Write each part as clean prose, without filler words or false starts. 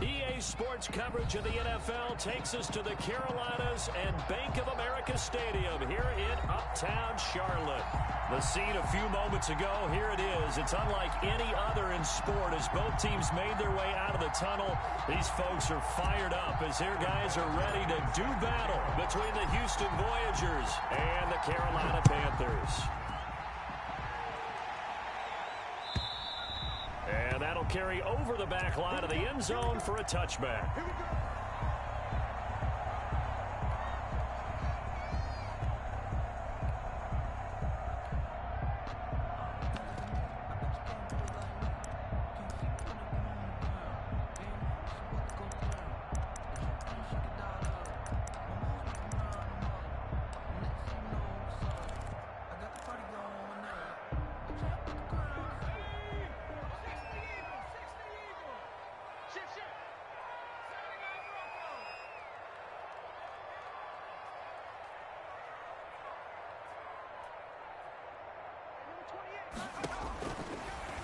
EA Sports coverage of the NFL takes us to the Carolinas and Bank of America Stadium here in Uptown Charlotte. The scene a few moments ago, here it is. It's unlike any other in sport as both teams made their way out of the tunnel. These folks are fired up as their guys are ready to do battle between the Houston Voyagers and the Carolina Panthers. And that'll carry over the back line of the end zone for a touchback.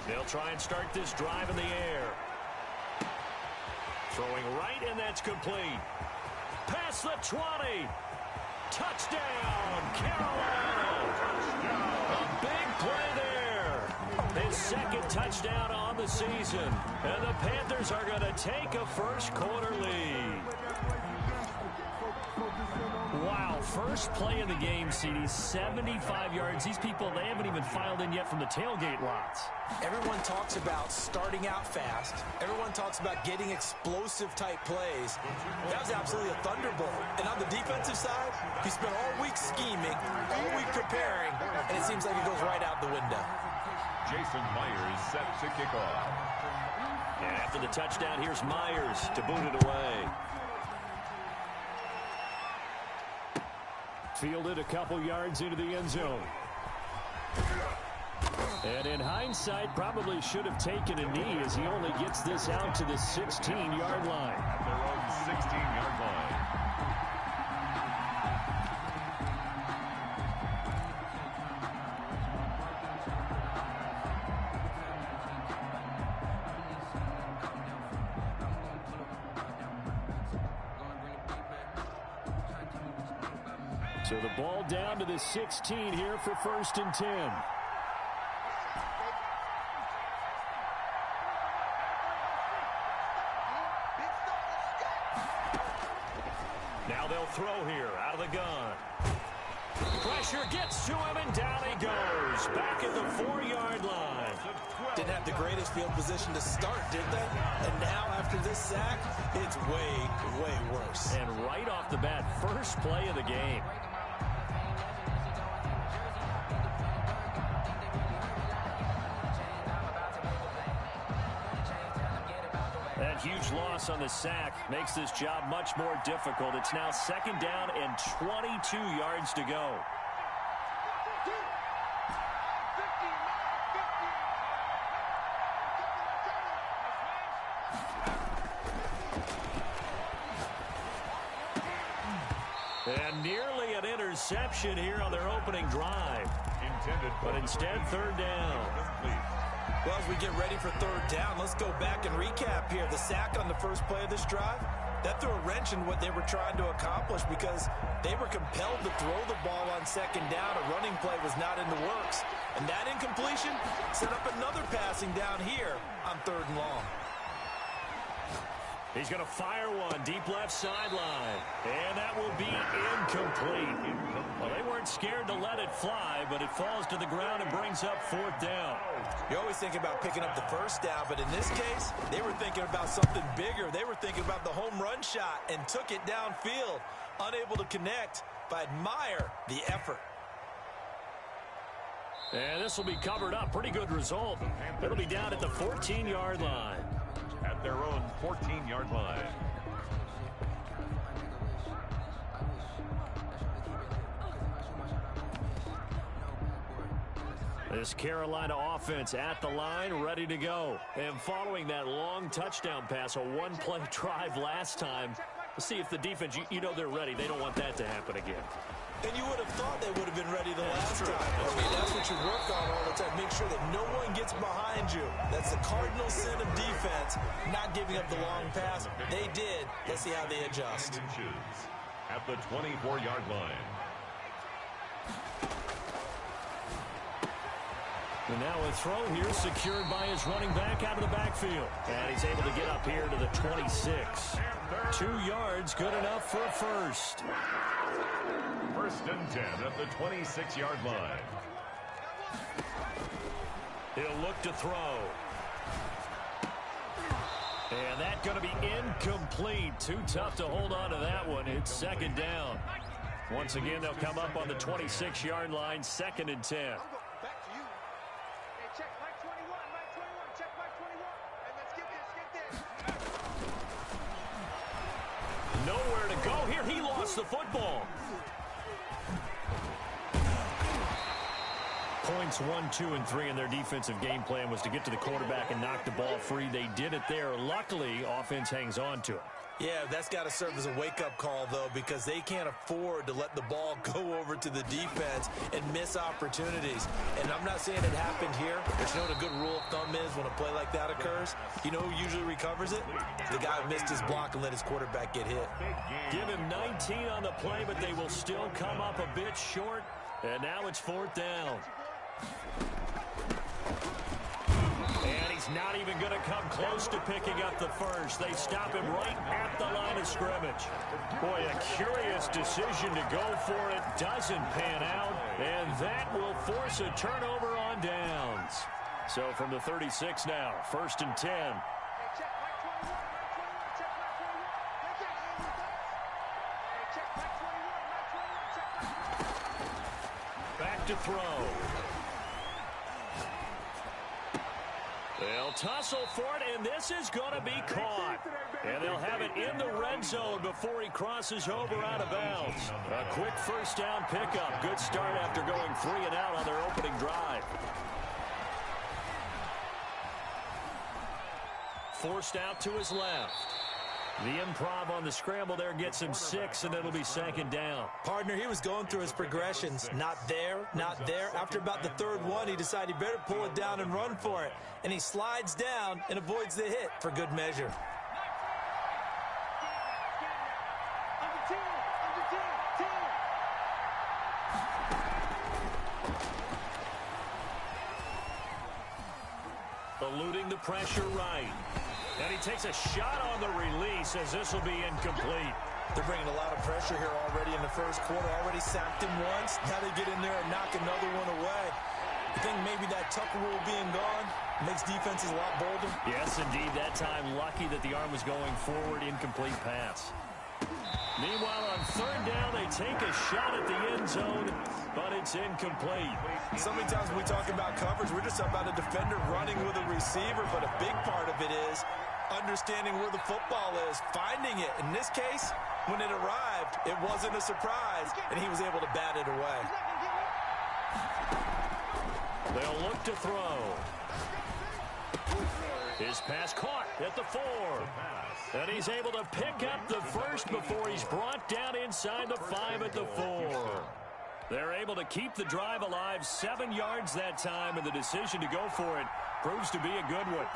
They'll try and start this drive in the air. Throwing right, and that's complete. Past the 20. Touchdown, Carolina. A big play there. His second touchdown on the season. And the Panthers are going to take a first-quarter lead. Wow, first play of the game, CD, 75 yards. These people, they haven't even filed in yet from the tailgate lots. Everyone talks about starting out fast. Everyone talks about getting explosive-type plays. That was absolutely a thunderbolt. And on the defensive side, he spent all week scheming, all week preparing, and it seems like it goes right out the window. Jason Myers set to kick off. And after the touchdown, here's Myers to boot it away. Fielded a couple yards into the end zone. And in hindsight, probably should have taken a knee as he only gets this out to the 16-yard line. At their own 16-yard line. So the ball down to the 16 here for 1st and 10. Now they'll throw here out of the gun. Pressure gets to him, and down he goes. Back at the 4-yard line. Didn't have the greatest field position to start, did they? And now after this sack, it's way, way worse. And right off the bat, first play of the game. That huge loss on the sack makes this job much more difficult. It's now 2nd down and 22 yards to go. And nearly an interception here on their opening drive. But instead, 3rd down. Well, as we get ready for 3rd down, let's go back and recap here. The sack on the first play of this drive, that threw a wrench in what they were trying to accomplish because they were compelled to throw the ball on 2nd down. A running play was not in the works. And that incompletion set up another passing down here on 3rd and long. He's going to fire one deep left sideline. And that will be incomplete. Well, they weren't scared to let it fly, but it falls to the ground and brings up 4th down. You always think about picking up the 1st down, but in this case, they were thinking about something bigger. They were thinking about the home run shot and took it downfield. Unable to connect, but admire the effort. And this will be covered up. Pretty good result. It'll be down at the 14-yard line. At their own 14-yard line. This Carolina offense at the line, ready to go. And following that long touchdown pass, a one-play drive last time, See if the defense, you know they're ready. They don't want that to happen again. And you would have thought they would have been ready the last time. I mean, that's what you work on all the time. Make sure that no one gets behind you. That's the cardinal sin of defense, not giving up the long pass. They did. Let's see how they adjust. At the 24-yard line. And now a throw here secured by his running back out of the backfield. And he's able to get up here to the 26. 2 yards, good enough for a first. First and 10 at the 26-yard line. He'll look to throw. And that's going to be incomplete. Too tough to hold on to that one. It's second down. Once again, they'll come up on the 26-yard line, second and 10. Nowhere to go here. He lost the football. Points 1, 2, and 3 in their defensive game plan was to get to the quarterback and knock the ball free. They did it there. Luckily, offense hangs on to it. Yeah, that's got to serve as a wake-up call, though, because they can't afford to let the ball go over to the defense and miss opportunities. And I'm not saying it happened here, but you know what a good rule of thumb is when a play like that occurs? You know who usually recovers it? The guy who missed his block and let his quarterback get hit. Give him 19 on the play, but they will still come up a bit short. And now it's fourth down. And he's not even going to come close to picking up the first. They stop him right at the line of scrimmage. Boy, a curious decision to go for it. Doesn't pan out. And that will force a turnover on downs. So from the 36 now, first and 10. Back to throw. They'll tussle for it, and this is going to be caught. And they'll have it in the red zone before he crosses over out of bounds. A quick first down pickup. Good start after going 3 and out on their opening drive. Forced out to his left. The improv on the scramble there gets him 6, and it'll be second down. Partner, he was going through his progressions. Not there, not there. After about the third one, he decided he better pull it down and run for it. And he slides down and avoids the hit for good measure. Eluding the pressure right. And he takes a shot on the release as this will be incomplete. They're bringing a lot of pressure here already in the first quarter. Already sacked him once. Now they get in there and knock another one away. I think maybe that Tucker rule being gone makes defenses a lot bolder. Yes, indeed. That time, lucky that the arm was going forward. Incomplete pass. Meanwhile, on third down, they take a shot at the end zone, but it's incomplete. So many times when we talk about coverage, we're just about a defender running with a receiver, but a big part of it is understanding where the football is, finding it. In this case, when it arrived, it wasn't a surprise, and he was able to bat it away. They'll look to throw. His pass caught at the 4. And he's able to pick up the first before he's brought down inside the 5 at the 4. They're able to keep the drive alive, 7 yards that time, and the decision to go for it proves to be a good one.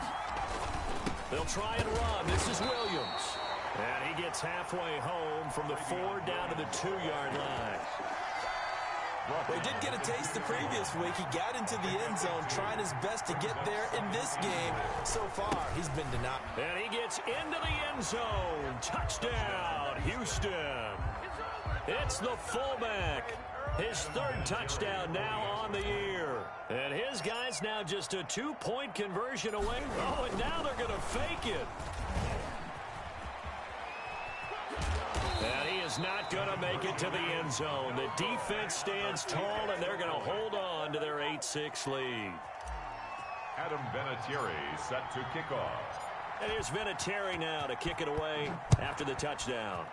They'll try and run. This is Williams. And he gets halfway home from the 4 down to the 2-yard line. Well, he did get a taste the previous week. He got into the end zone trying his best to get there in this game. So far, he's been denied. And he gets into the end zone. Touchdown, Houston. It's the fullback. His 3rd touchdown now on the year. And his guys now just a 2-point conversion away. Oh, and now they're going to fake it. And he is not going to make it to the end zone. The defense stands tall, and they're going to hold on to their 8-6 lead. Adam Vinatieri set to kick off. And here's Vinatieri now to kick it away after the touchdown.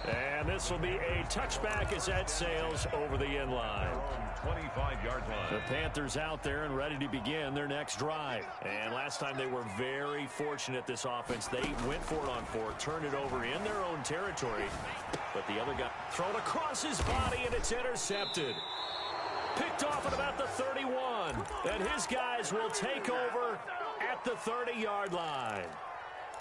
And And this will be a touchback as that sails over the end line. 25-yard line. The Panthers out there and ready to begin their next drive. And last time they were very fortunate, this offense. They went for it on fourth, turned it over in their own territory. But the other guy thrown across his body, and it's intercepted. Picked off at about the 31. And his guys will take over at the 30-yard line.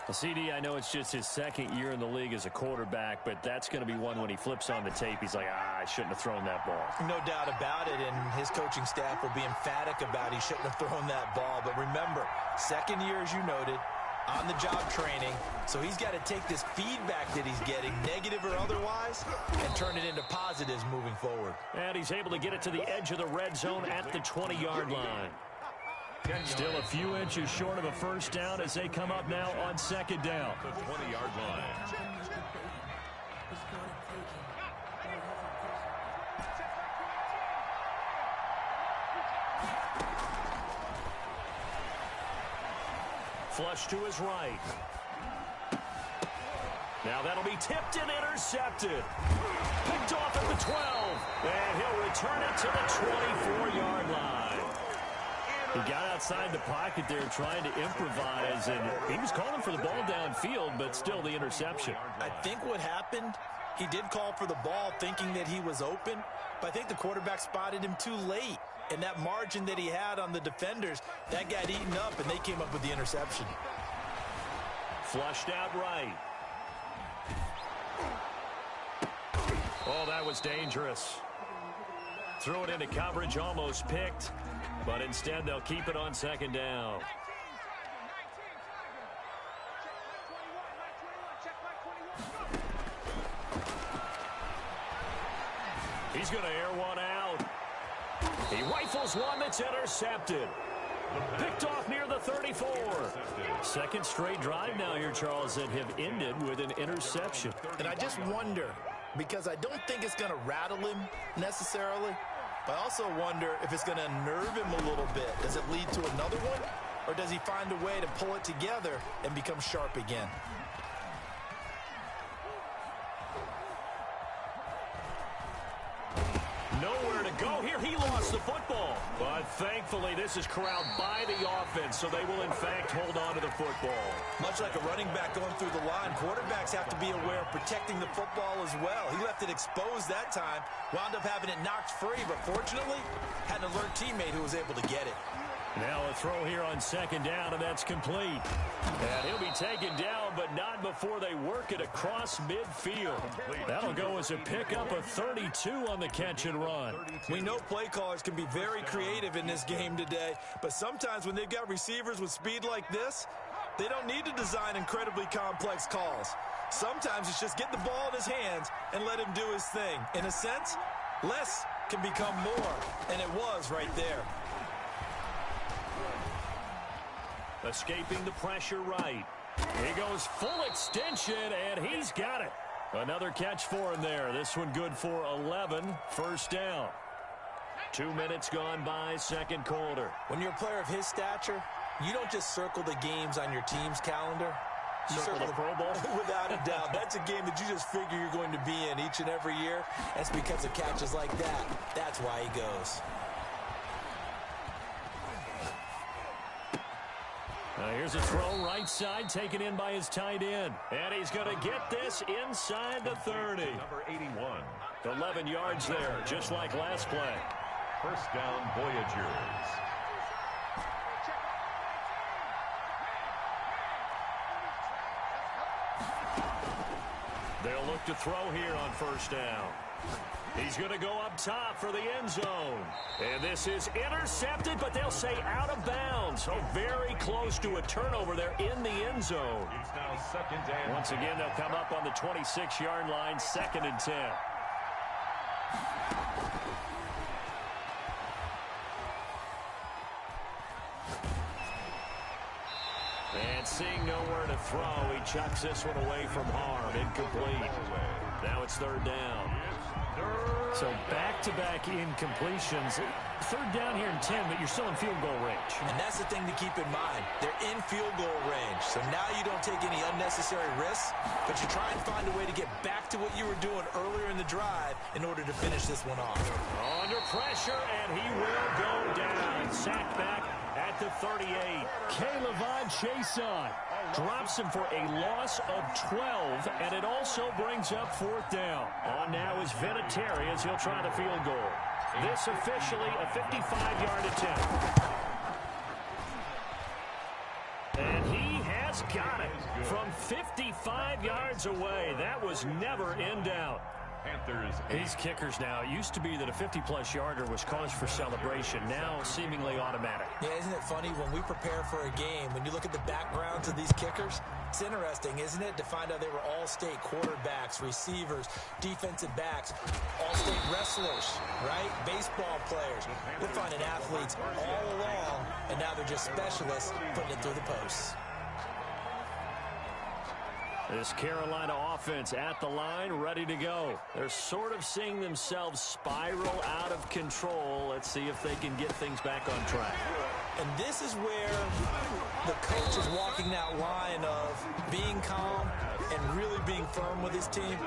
Well, CD, I know it's just his second year in the league as a quarterback, but that's going to be one when he flips on the tape. He's like, I shouldn't have thrown that ball. No doubt about it, and his coaching staff will be emphatic about he shouldn't have thrown that ball. But remember, second year, as you noted, on-the-job training, so he's got to take this feedback that he's getting, negative or otherwise, and turn it into positives moving forward. And he's able to get it to the edge of the red zone at the 20-yard line. Still a few inches short of a first down as they come up now on second down. The 20-yard line. Flush to his right. Now that'll be tipped and intercepted. Picked off at the 12. And he'll return it to the 24-yard line. He got outside the pocket there trying to improvise, and he was calling for the ball downfield, but still the interception. I think what happened, he did call for the ball thinking that he was open, but I think the quarterback spotted him too late. And that margin that he had on the defenders, that got eaten up, and they came up with the interception. Flushed out right. Oh, that was dangerous. Threw it into coverage, almost picked. But instead, they'll keep it on second down. He's going to air one out. He rifles one that's intercepted. Picked off near the 34. Second straight drive now here, Charles, that have ended with an interception. And I just wonder, because I don't think it's going to rattle him necessarily, but I also wonder if it's going to unnerve him a little bit. Does it lead to another one? Or does he find a way to pull it together and become sharp again? Nowhere to go here. He lost the football. But thankfully, this is corralled by the offense, so they will, in fact, hold on to the football. Much like a running back going through the line, quarterbacks have to be aware of protecting the football as well. He left it exposed that time, wound up having it knocked free, but fortunately, had an alert teammate who was able to get it. Now a throw here on second down, and that's complete. And he'll be taken down, but not before they work it across midfield. That'll go as a pickup of 32 on the catch and run. We know play callers can be very creative in this game today, but sometimes when they've got receivers with speed like this, they don't need to design incredibly complex calls. Sometimes it's just get the ball in his hands and let him do his thing. In a sense, less can become more, and it was right there. Escaping the pressure right. He goes full extension, and he's got it. Another catch for him there. This one good for 11. First down. 2 minutes gone by, second quarter. When you're a player of his stature, you don't just circle the games on your team's calendar. You circle the Pro Bowl? Without a doubt. That's a game that you just figure you're going to be in each and every year. That's because of catches like that. That's why he goes. Here's a throw right side, taken in by his tight end. And he's going to get this inside the 30. Number 81. 11 yards there, just like last play. First down, Voyagers. They'll look to throw here on first down. He's going to go up top for the end zone. And this is intercepted, but they'll say out of bounds. So very close to a turnover there in the end zone. It's now second and Once again, they'll come up on the 26-yard line, 2nd and 10. And seeing nowhere to throw, he chucks this one away from harm. Incomplete. Now it's third down. So back-to-back incompletions. Third down here in 10, but you're still in field goal range. And that's the thing to keep in mind. They're in field goal range. So now you don't take any unnecessary risks, but you try and find a way to get back to what you were doing earlier in the drive in order to finish this one off. Under pressure, and he will go down. Sacked back at the 38. K'Lavon Chaisson drops him for a loss of 12, and it also brings up fourth down. On now is Vinatieri as he'll try the field goal. This officially a 55-yard attempt. And he has got it from 55 yards away. That was never in doubt. Panthers. These kickers now, it used to be that a 50-plus yarder was cause for celebration. Now seemingly automatic. Yeah, isn't it funny when we prepare for a game, when you look at the backgrounds of these kickers, it's interesting, isn't it, to find out they were all-state quarterbacks, receivers, defensive backs, all-state wrestlers, right? Baseball players. We're finding athletes all along, and now they're just specialists putting it through the posts. This Carolina offense at the line, ready to go. They're sort of seeing themselves spiral out of control. Let's see if they can get things back on track. And this is where the coach is walking that line of being calm and really being firm with his team.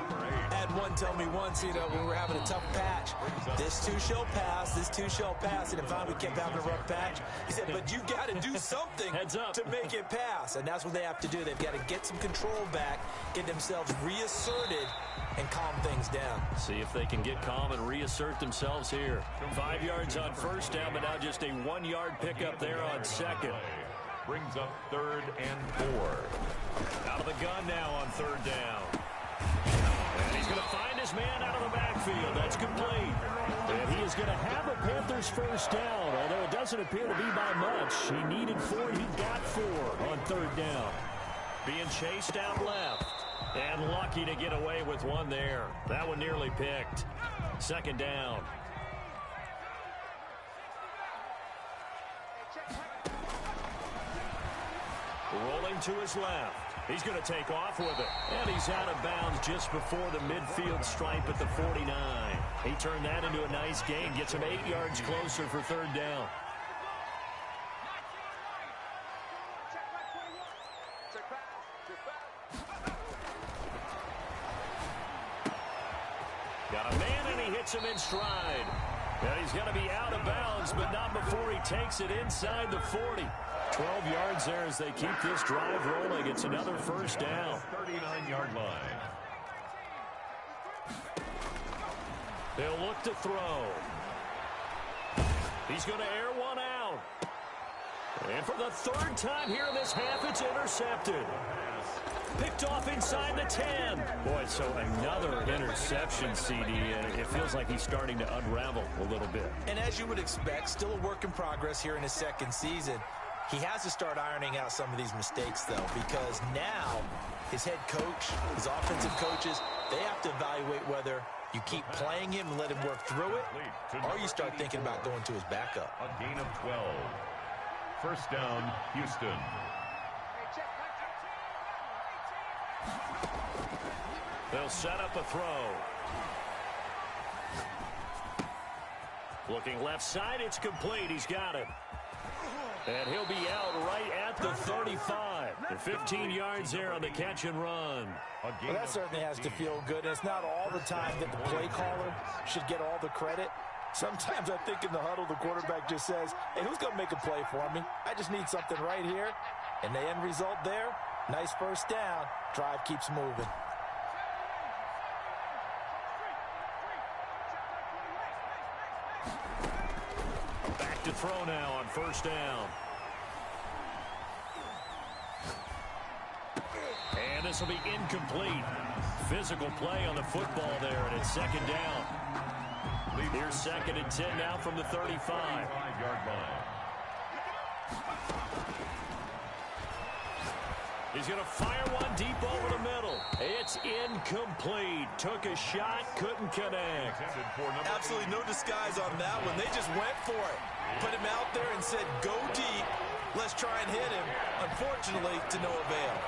I had one tell me once, when we were having a tough patch, this too shall pass, this too shall pass. And finally we kept having a rough patch. He said, but you got to do something to make it pass. And that's what they have to do. They've got to get some control back, get themselves reasserted, and calm things down. See if they can get calm and reassert themselves here. 5 yards on first down, but now just a 1-yard pickup there on second. Brings up 3rd and 4. Out of the gun now on 3rd down. And he's going to find his man out of the backfield. That's complete. And he is going to have a Panthers first down, although it doesn't appear to be by much. He needed 4. He got 4 on 3rd down. Being chased out left. And lucky to get away with one there. That one nearly picked. 2nd down. Rolling to his left. He's going to take off with it. And he's out of bounds just before the midfield stripe at the 49. He turned that into a nice gain. Gets him 8 yards closer for 3rd down. Got a man, and he hits him in stride. And he's going to be out of bounds, but not before he takes it inside the 40. 12 yards there as they keep this drive rolling. It's another first down. 39-yard line. They'll look to throw. He's going to air one out. And for the 3rd time here in this half, it's intercepted. Picked off inside the 10. Boy, so another interception, CD. It feels like he's starting to unravel a little bit. And as you would expect, still a work in progress here in his 2nd season. He has to start ironing out some of these mistakes, though, because now his head coach, his offensive coaches, they have to evaluate whether you keep playing him and let him work through it, or you start thinking about going to his backup. A gain of 12. First down, Houston. They'll set up a throw. Looking left side, it's complete. He's got it. And he'll be out right at the 35. And 15 yards there on the catch and run. Well, that certainly has to feel good. And it's not all the time that the play caller should get all the credit. Sometimes I think in the huddle, the quarterback just says, hey, who's going to make a play for me? I just need something right here. And the end result there, nice first down. Drive keeps moving. Back to throw now on first down. And this will be incomplete. Physical play on the football there, and it's 2nd down. Here's 2nd and 10 now from the 35. 35-yard line. He's going to fire one deep over the middle. It's incomplete. Took a shot, couldn't connect. Absolutely no disguise on that one. They just went for it. Put him out there and said, go deep. Let's try and hit him. Unfortunately, to no avail.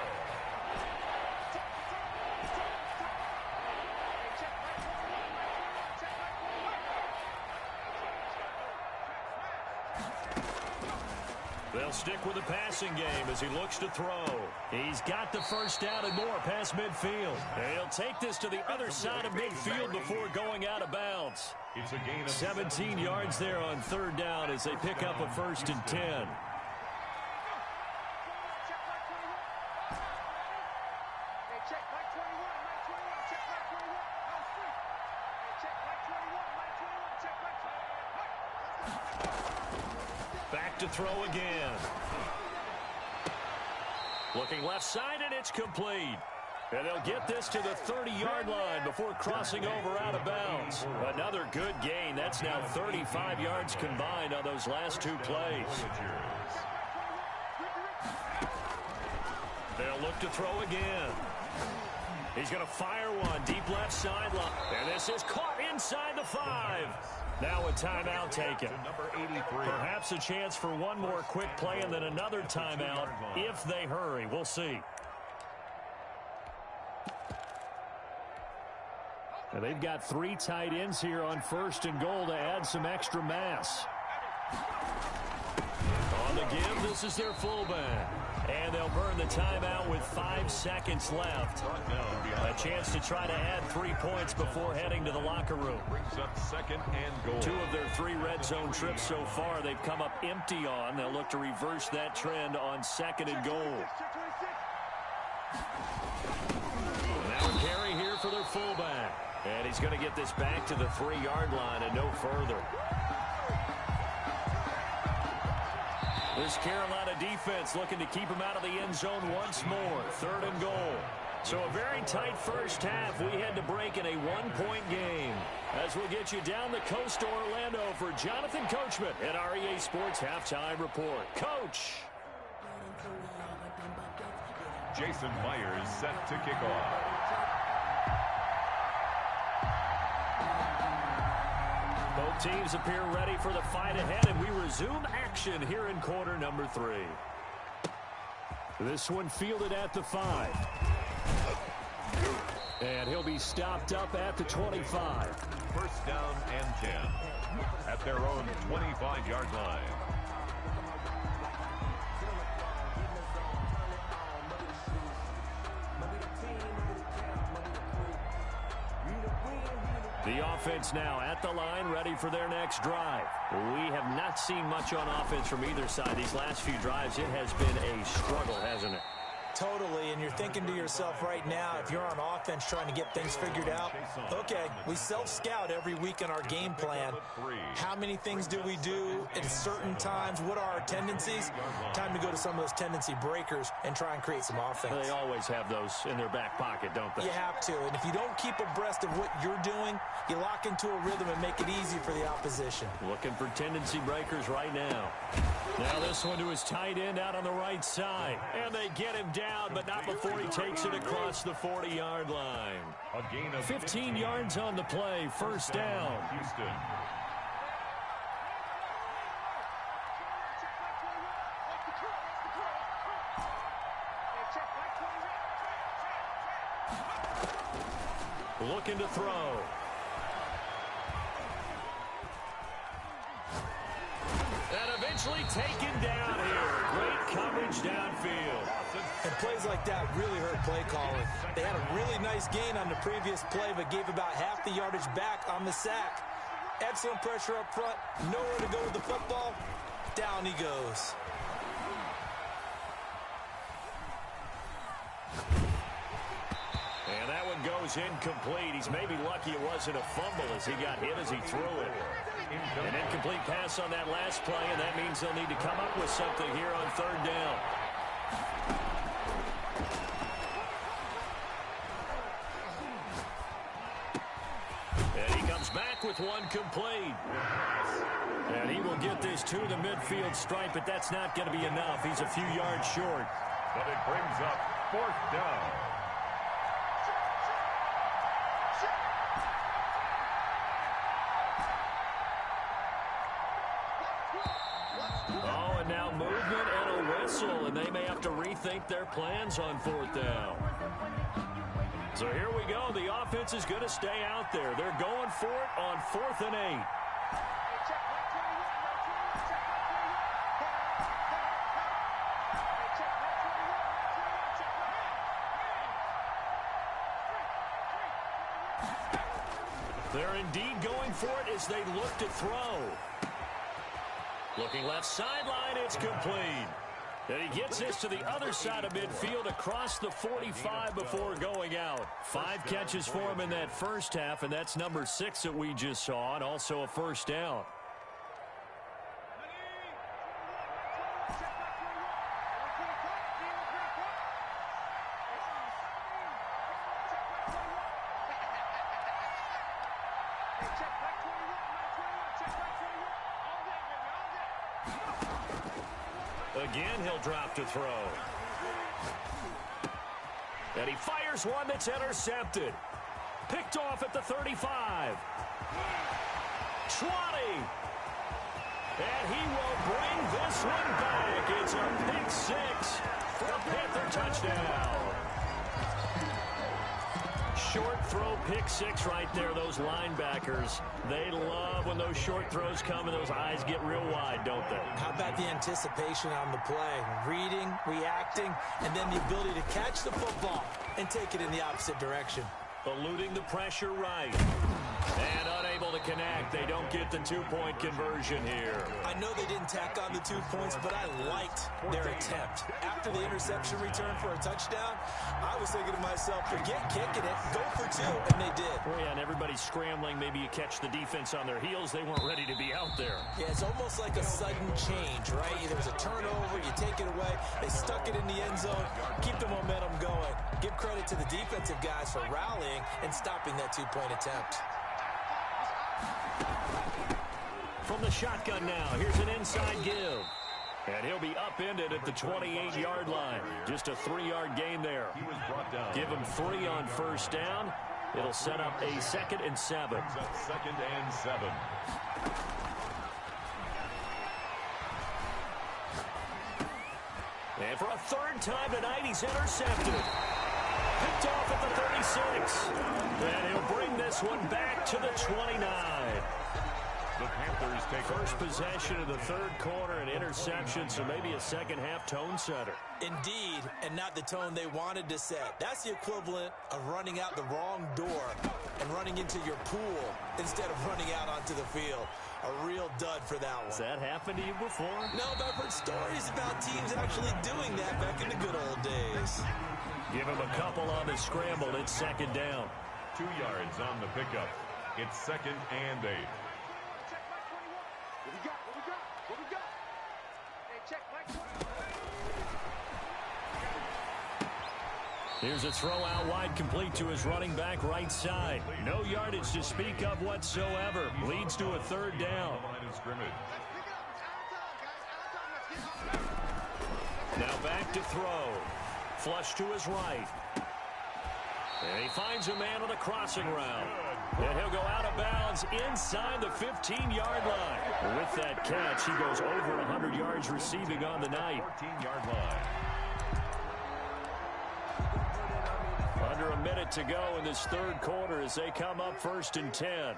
They'll stick with the passing game as he looks to throw. He's got the first down and more past midfield. And he'll take this to the other side of midfield before going out of bounds. It's a gain of 17 yards there on third down as they pick up a 1st and 10. Back to throw again. Looking left side, and it's complete. And they'll get this to the 30-yard line before crossing over out of bounds. Another good gain. That's now 35 yards combined on those last 2 plays. They'll look to throw again. He's going to fire one deep left sideline. And this is caught inside the 5. Now a timeout taken. Perhaps a chance for one more quick play and then another timeout if they hurry. We'll see. And they've got 3 tight ends here on 1st and goal to add some extra mass. On the give, this is their fullback. And they'll burn the timeout with 5 seconds left. A chance to try to add 3 points before heading to the locker room. Brings up 2nd and goal. 2 of their 3 red zone trips so far they've come up empty on. They'll look to reverse that trend on 2nd and goal. Now a carry here for their fullback. And he's going to get this back to the 3-yard line and no further. This Carolina defense looking to keep him out of the end zone once more. 3rd and goal. So a very tight first half. We had to break in a 1-point game. As we'll get you down the coast to Orlando for Jonathan Coachman at our EA Sports Halftime Report. Coach. Jason Myers set to kick off. Both teams appear ready for the fight ahead, and we resume action here in quarter number 3. This one fielded at the 5. And he'll be stopped up at the 25. 1st down and 10 at their own 25-yard line. The offense now at the line, ready for their next drive. We have not seen much on offense from either side. These last few drives, it has been a struggle, hasn't it? Totally, and you're thinking to yourself right now, if you're on offense trying to get things figured out, okay, we self-scout every week in our game plan. How many things do we do at certain times? What are our tendencies? Time to go to some of those tendency breakers and try and create some offense. They always have those in their back pocket, don't they? You have to, and if you don't keep abreast of what you're doing, you lock into a rhythm and make it easy for the opposition. Looking for tendency breakers right now. Now this one to his tight end out on the right side. And they get him down, but not before he takes it across the 40-yard line. A gain of 15 yards on the play, 1st down. Houston. Looking to throw. And eventually taken down here. Great coverage downfield. And plays like that really hurt play calling. They had a really nice gain on the previous play, but gave about half the yardage back on the sack. Excellent pressure up front. Nowhere to go with the football. Down he goes. And that one goes incomplete. He's maybe lucky it wasn't a fumble as he got hit as he threw it. An incomplete pass on that last play, and that means they'll need to come up with something here on 3rd down. And he comes back with one complete. And he will get this to the midfield stripe, but that's not going to be enough. He's a few yards short. But it brings up 4th down. Oh, and now movement and a whistle, and they may have to rethink their plans on 4th down. So here we go. The offense is going to stay out there. They're going for it on 4th and 8. They're indeed going for it as they look to throw. Looking left sideline, it's complete. And he gets this to the other side of midfield across the 45 before going out. 5 catches for him in that first half, and that's number 6 that we just saw, and also a first down. Again, he'll drop to throw. And he fires one that's intercepted. Picked off at the 35. 20. And he will bring this one back. It's a pick 6 for a Panther touchdown. Short throw, pick 6 right there. Those linebackers, they love when those short throws come and those eyes get real wide, don't they? How about the anticipation on the play? Reading, reacting, and then the ability to catch the football and take it in the opposite direction. Eluding the pressure right. And unable to connect. They don't get the 2-point conversion here. I know they didn't tack on the 2 points, but I liked their attempt. After the interception return for a touchdown, I was thinking to myself, forget kicking it, go for 2, and they did. Oh, yeah, and everybody's scrambling. Maybe you catch the defense on their heels. They weren't ready to be out there. Yeah, it's almost like a sudden change, right? There was a turnover, you take it away, they stuck it in the end zone, keep the momentum going. Give credit to the defensive guys for rallying and stopping that 2-point attempt. From the shotgun now, here's an inside give. And he'll be upended at the 28-yard line. Just a 3-yard gain there. Give him 3 on first down. It'll set up a 2nd and 7. 2nd and 7. And for a 3rd time tonight, he's intercepted. Picked off at the 36. And he'll bring this one back to the 29. The Panthers take first possession of the 3rd quarter, an interception, so maybe a second-half tone setter. Indeed, and not the tone they wanted to set. That's the equivalent of running out the wrong door and running into your pool instead of running out onto the field. A real dud for that one. Has that happened to you before? No, but I've heard stories about teams actually doing that back in the good old days. Give him a couple on the scramble. It's 2nd down. 2 yards on the pickup. It's 2nd and 8. Here's a throw out wide, complete to his running back right side. No yardage to speak of whatsoever. Leads to a 3rd down. Now back to throw. Flush to his right. And he finds a man on the crossing route. And he'll go out of bounds inside the 15-yard line. With that catch, he goes over 100 yards receiving on the night. 14-yard line. Under a minute to go in this 3rd quarter as they come up 1st and 10.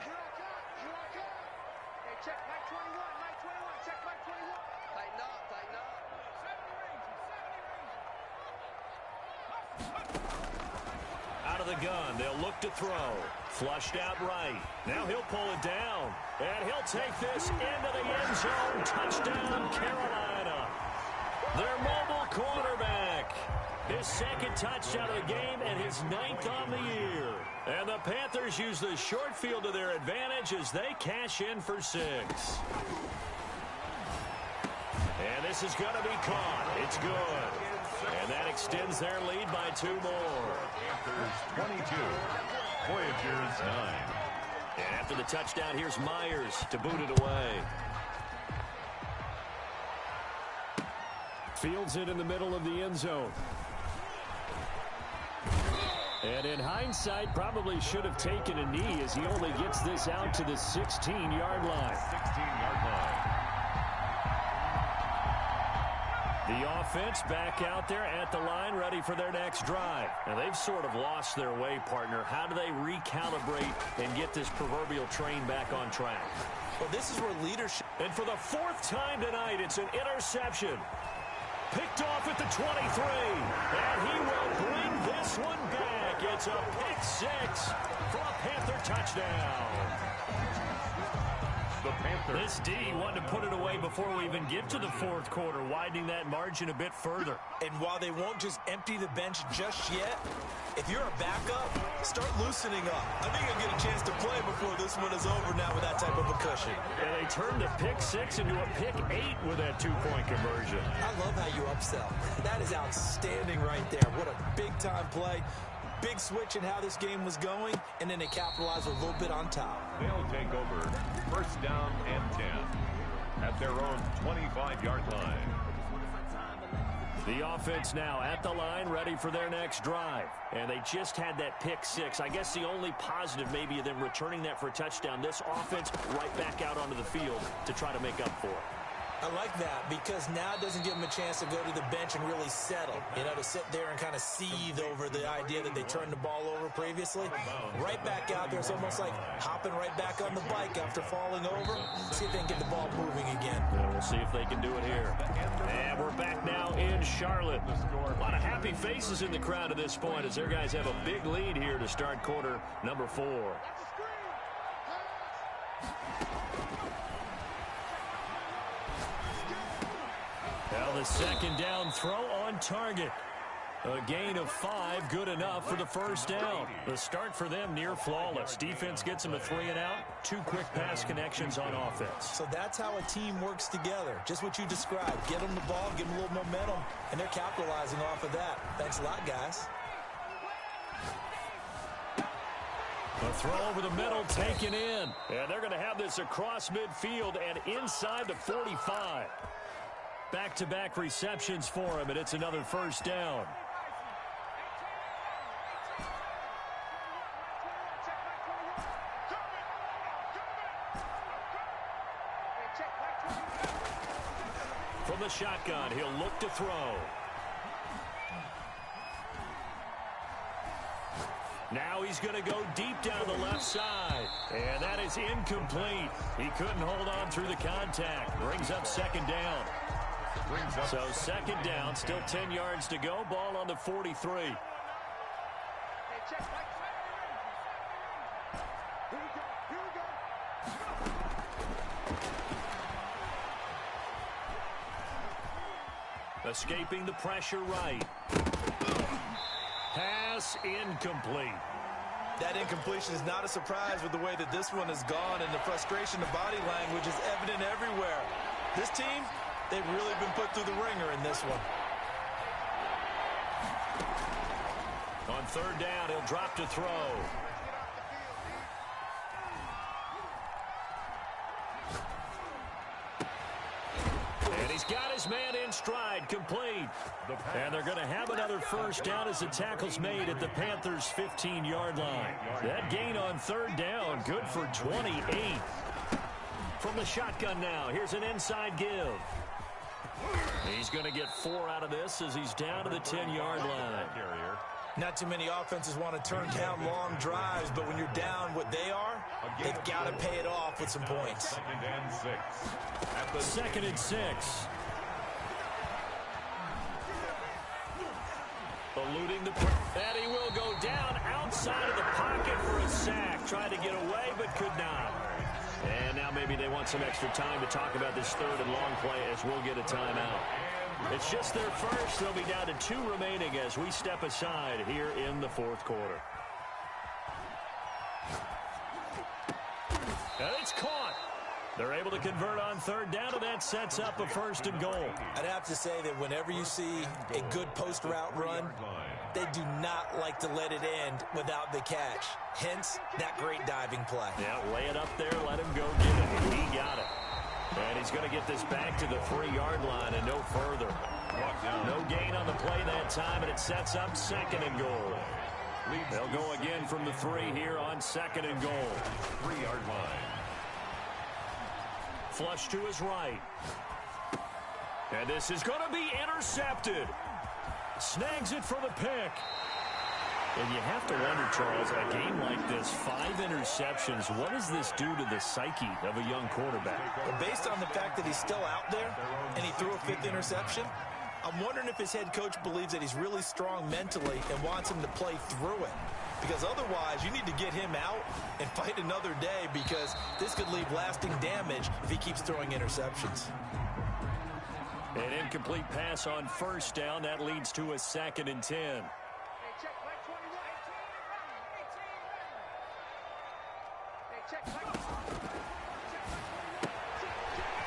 Out of the gun, they'll look to throw. Flushed out right. Now he'll pull it down. And he'll take this into the end zone. Touchdown, Carolina. Their mobile quarterback. His 2nd touchdown of the game and his 9th on the year. And the Panthers use the short field to their advantage as they cash in for 6. And this is going to be caught. It's good. And that extends their lead by 2 more. Panthers 22, Voyagers 9. And after the touchdown, here's Myers to boot it away. Fields it in the middle of the end zone. And in hindsight, probably should have taken a knee as he only gets this out to the 16-yard line. 16-yard line. The offense back out there at the line, ready for their next drive. Now, they've sort of lost their way, partner. How do they recalibrate and get this proverbial train back on track? Well, this is where leadership... And for the 4th time tonight, it's an interception. Picked off at the 23. And he will bring this one back. Gets a pick six for a Panther touchdown. The Panthers. This D wanted to put it away before we even get to the fourth quarter, widening that margin a bit further. And while they won't just empty the bench just yet, if you're a backup, start loosening up. I think you'll get a chance to play before this one is over now with that type of a cushion. And they turned the pick six into a pick 8 with that two-point conversion. I love how you upsell. That is outstanding right there. What a big-time play. Big switch in how this game was going, and then they capitalize a little bit on top. They'll take over first down and 10 at their own 25-yard line. The offense now at the line, ready for their next drive. And they just had that pick six. I guess the only positive maybe of them returning that for a touchdown. This offense right back out onto the field to try to make up for it. I like that because now it doesn't give them a chance to go to the bench and really settle. You know, to sit there and kind of seethe over the idea that they turned the ball over previously. Right back out there. It's almost like hopping right back on the bike after falling over. See if they can get the ball moving again. Yeah, we'll see if they can do it here. And we're back now in Charlotte. A lot of happy faces in the crowd at this point as their guys have a big lead here to start quarter number 4. Well, the second down throw on target. A gain of 5, good enough for the first down. The start for them near flawless. Defense gets them a 3 and out. 2 quick pass connections on offense. So that's how a team works together. Just what you described. Get them the ball, give them a little momentum, and they're capitalizing off of that. Thanks a lot, guys. A throw over the middle taken in. And they're going to have this across midfield and inside the 45. Back-to-back receptions for him, and it's another first down. From the shotgun, he'll look to throw. Now he's going to go deep down the left side. And that is incomplete. He couldn't hold on through the contact. Brings up second down. So second down, still 10 yards to go. Ball on the 43. Escaping the pressure right. Pass incomplete. That incompletion is not a surprise with the way that this one has gone, and the frustration, the body language is evident everywhere. This team, they've really been put through the ringer in this one. On third down, he'll drop to throw. And he's got his man in stride, complete. And they're going to have another first down as the tackle's made at the Panthers' 15-yard line. That gain on third down, good for 28. From the shotgun now, here's an inside give. He's going to get 4 out of this as he's down to the 10-yard line. Not too many offenses want to turn down long drives, but when you're down what they are, they've got to pay it off with some points. Second and 6. Eluding the... And he will go down outside of the pocket for a sack. Tried to get away, but could not. And now maybe they want some extra time to talk about this third and long play as we'll get a timeout. It's just their first. They'll be down to 2 remaining as we step aside here in the fourth quarter. And it's caught. They're able to convert on third down, and that sets up a first and goal. I'd have to say that whenever you see a good post route run, they do not like to let it end without the catch. Hence, that great diving play. Yeah, lay it up there, let him go get it. He got it. And he's going to get this back to the 3-yard line and no further. No gain on the play that time, and it sets up second and goal. They'll go again from the 3 here on second and goal. 3-yard line. Flush to his right. And this is going to be intercepted. Snags it for the pick. And you have to wonder, Charles, a game like this, 5 interceptions, what does this do to the psyche of a young quarterback? Well, based on the fact that he's still out there and he threw a 5th interception, I'm wondering if his head coach believes that he's really strong mentally and wants him to play through it. Because otherwise, you need to get him out and fight another day, because this could leave lasting damage if he keeps throwing interceptions. An incomplete pass on first down. That leads to a 2nd and 10.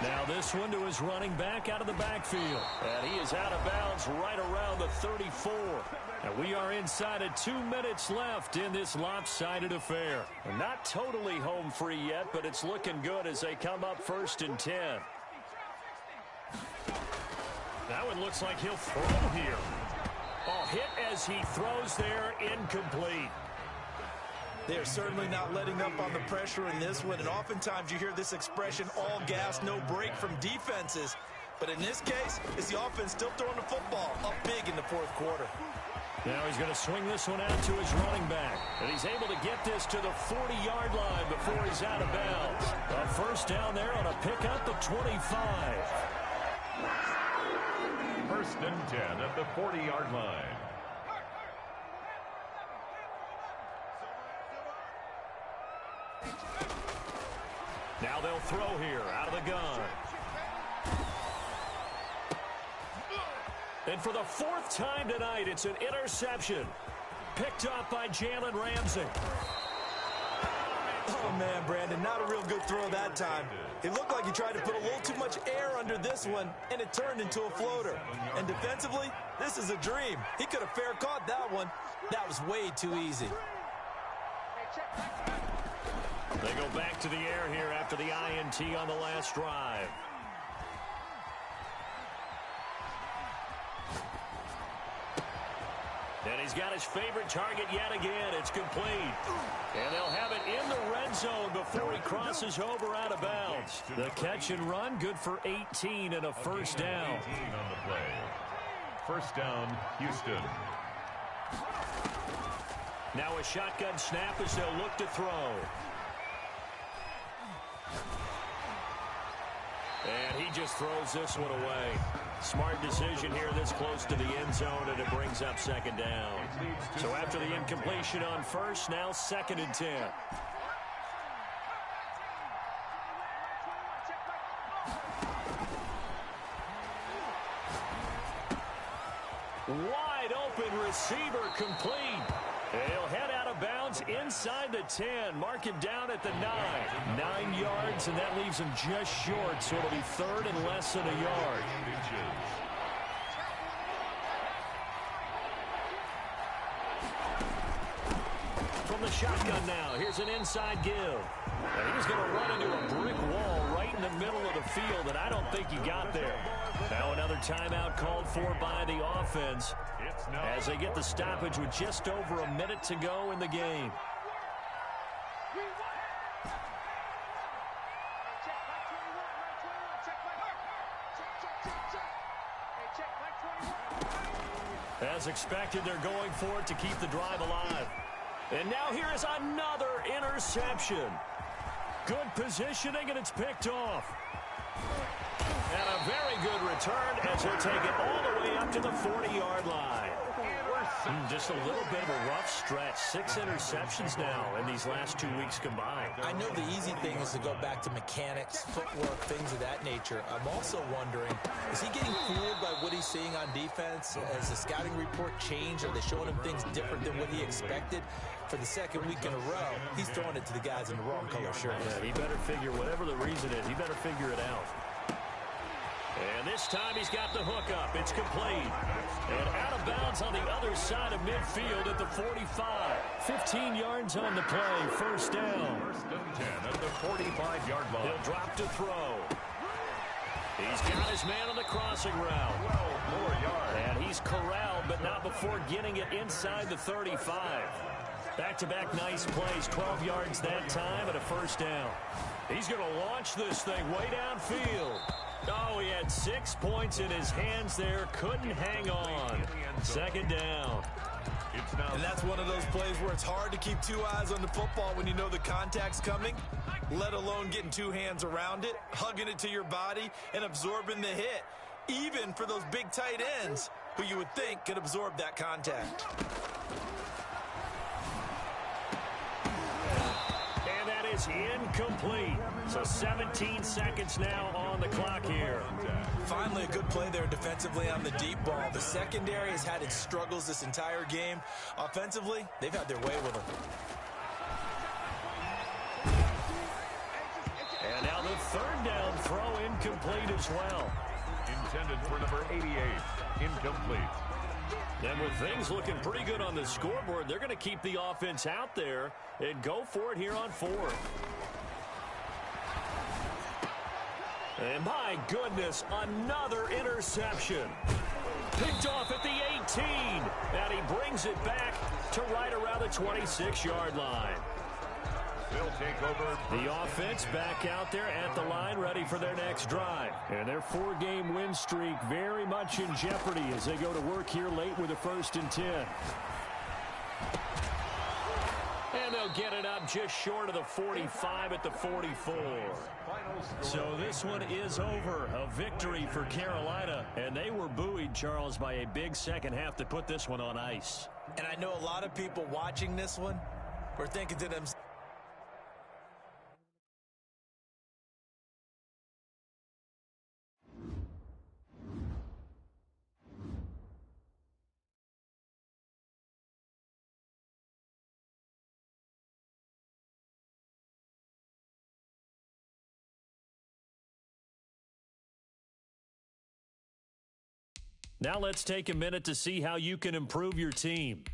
Now this one to his running back out of the backfield. And he is out of bounds right around the 34. And we are inside of 2 minutes left in this lopsided affair. Not totally home free yet, but it's looking good as they come up 1st and 10. That one looks like he'll throw here. Oh, hit as he throws there, incomplete. They're certainly not letting up on the pressure in this one, and oftentimes you hear this expression, all gas, no break from defenses. But in this case, it's the offense still throwing the football up big in the 4th quarter. Now he's going to swing this one out to his running back. And he's able to get this to the 40-yard line before he's out of bounds. A first down there on a pickup of 25. 1st and 10 at the 40-yard line. Now they'll throw here out of the gun. And for the 4th time tonight, it's an interception. Picked up by Jalen Ramsey. Oh, man, Brandon, not a real good throw that time. It looked like he tried to put a little too much air under this one, and it turned into a floater. And defensively, this is a dream. He could have fair caught that one. That was way too easy. They go back to the air here after the INT on the last drive. And he's got his favorite target yet again. It's complete. And they'll have it in the red zone before he crosses over out of bounds. The catch and run, good for 18 and a first down. 18 on the play. First down, Houston. Now a shotgun snap as they'll look to throw. And he just throws this one away. Smart decision here this close to the end zone, and it brings up 2nd down. So after the incompletion on first, now 2nd and 10. Wide open receiver complete. He'll head out of bounds inside the 10. Mark him down at the 9. 9 yards, and that leaves him just short, so it'll be 3rd and less than a yard. From the shotgun now, here's an inside give. And he was going to run into a brick wall right in the middle of the field, and I don't think he got there. Now another timeout called for by the offense as they get the stoppage with just over a minute to go in the game. As expected, they're going for it to keep the drive alive. And now here is another interception. Good positioning, and it's picked off. And a very good return as he'll take it all the way up to the 40-yard line. Just a little bit of a rough stretch. 6 interceptions now in these last 2 weeks combined. I know the easy thing is to go back to mechanics, footwork, things of that nature. I'm also wondering, is he getting fooled by what he's seeing on defense? Has the scouting report changed? Are they showing him things different than what he expected? For the 2nd week in a row, he's throwing it to the guys in the wrong color shirts. Yeah, he better figure, whatever the reason is, he better figure it out. And this time he's got the hook up. It's complete. And out of bounds on the other side of midfield at the 45. 15 yards on the play. First down. 1st and 10 at the 45-yard line. He'll drop to throw. He's got his man on the crossing route. 12 more yards. And he's corralled, but not before getting it inside the 35. Back-to-back nice plays. 12 yards that time and a first down. He's going to launch this thing way downfield. Oh, he had 6 points in his hands there. Couldn't hang on. 2nd down. And that's one of those plays where it's hard to keep 2 eyes on the football when you know the contact's coming, let alone getting 2 hands around it, hugging it to your body, and absorbing the hit. even for those big tight ends who you would think could absorb that contact. And that is incomplete. So 17 seconds now on the clock here. Finally, a good play there defensively on the deep ball. The secondary has had its struggles this entire game. Offensively, they've had their way with them. And now the third down throw incomplete as well. Intended for number 88. Incomplete. And with things looking pretty good on the scoreboard, they're going to keep the offense out there and go for it here on fourth. And my goodness, another interception. Picked off at the 18. And he brings it back to right around the 26-yard line. They'll take over. The offense back out there at the line, ready for their next drive. And their 4-game win streak very much in jeopardy as they go to work here late with a 1st and 10. And they'll get it up just short of the 45 at the 44. So this one is over. A victory for Carolina. And they were buoyed, Charles, by a big second half to put this one on ice. And I know a lot of people watching this one were thinking to themselves, now let's take a minute to see how you can improve your team.